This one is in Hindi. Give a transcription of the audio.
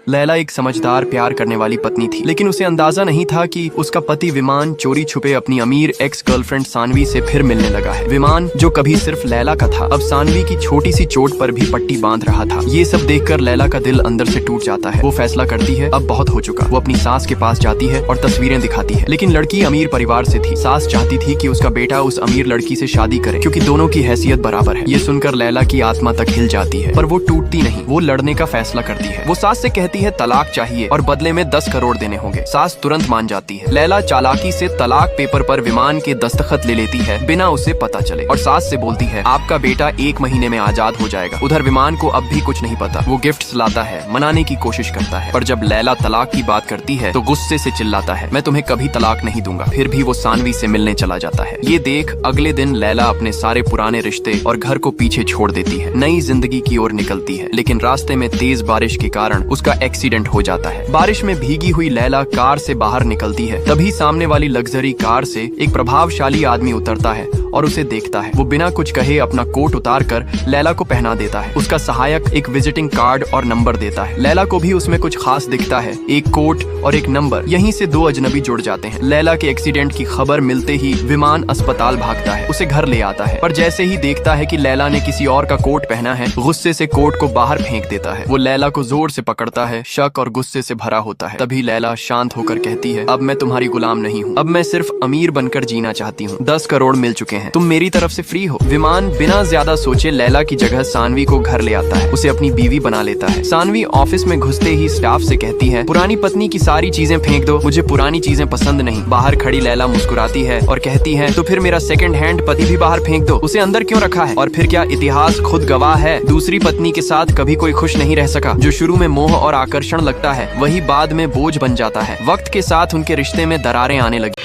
लैला एक समझदार प्यार करने वाली पत्नी थी, लेकिन उसे अंदाजा नहीं था कि उसका पति विमान चोरी छुपे अपनी अमीर एक्स गर्लफ्रेंड सानवी से फिर मिलने लगा है। विमान जो कभी सिर्फ लैला का था, अब सानवी की छोटी सी चोट पर भी पट्टी बांध रहा था। ये सब देखकर लैला का दिल अंदर से टूट जाता है। वो फैसला करती है अब बहुत हो चुका। वो अपनी सास के पास जाती है और तस्वीरें दिखाती है, लेकिन लड़की अमीर परिवार से थी। सास चाहती थी कि उसका बेटा उस अमीर लड़की से शादी करे क्योंकि दोनों की हैसियत बराबर है। ये सुनकर लैला की आत्मा तक हिल जाती है, पर वो टूटती नहीं। वो लड़ने का फैसला करती है। वो सास से कहती है तलाक चाहिए और बदले में 10 करोड़ देने होंगे। सास तुरंत मान जाती है। लैला चालाकी से तलाक पेपर पर विमान के दस्तखत ले लेती है बिना उसे पता चले, और सास से बोलती है आपका बेटा 1 महीने में आजाद हो जाएगा। उधर विमान को अब भी कुछ नहीं पता। वो गिफ्ट्स लाता है, मनाने की कोशिश करता है, पर जब लैला तलाक की बात करती है तो गुस्से से चिल्लाता है मैं तुम्हें कभी तलाक नहीं दूंगा। फिर भी वो सानवी से मिलने चला जाता है। ये देख अगले दिन लैला अपने सारे पुराने रिश्ते और घर को पीछे छोड़ देती है, नई जिंदगी की ओर निकलती है। लेकिन रास्ते में तेज बारिश के कारण उसका एक्सीडेंट हो जाता है। बारिश में भीगी हुई लैला कार से बाहर निकलती है, तभी सामने वाली लग्जरी कार से एक प्रभावशाली आदमी उतरता है और उसे देखता है। वो बिना कुछ कहे अपना कोट उतार कर लैला को पहना देता है। उसका सहायक एक विजिटिंग कार्ड और नंबर देता है। लैला को भी उसमें कुछ खास दिखता है, एक कोट और एक नंबर। यहीं से 2 अजनबी जुड़ जाते हैं। लैला के एक्सीडेंट की खबर मिलते ही विमान अस्पताल भागता है, उसे घर ले आता है, पर जैसे ही देखता है कि लैला ने किसी और का कोट पहना है, गुस्से से कोट को बाहर फेंक देता है। वो लैला को जोर से पकड़ता है, शक और गुस्से से भरा होता है। तभी लैला शांत होकर कहती है अब मैं तुम्हारी गुलाम नहीं हूँ, अब मैं सिर्फ अमीर बनकर जीना चाहती हूँ। 10 करोड़ मिल चुके हैं, तुम मेरी तरफ से फ्री हो। विमान बिना ज्यादा सोचे लैला की जगह सानवी को घर ले आता है, उसे अपनी बीवी बना लेता है। सानवी ऑफिस में घुसते ही स्टाफ से कहती है पुरानी पत्नी की सारी चीजें फेंक दो, मुझे पुरानी चीजें पसंद नहीं। बाहर खड़ी लैला मुस्कुराती है और कहती है तो फिर मेरा सेकंड हैंड पति भी बाहर फेंक दो, उसे अंदर क्यों रखा है? और फिर क्या इतिहास खुद गवाह है, दूसरी पत्नी के साथ कभी कोई खुश नहीं रह सका। जो शुरू में मोह और आकर्षण लगता है वही बाद में बोझ बन जाता है। वक्त के साथ उनके रिश्ते में दरारें आने लगी।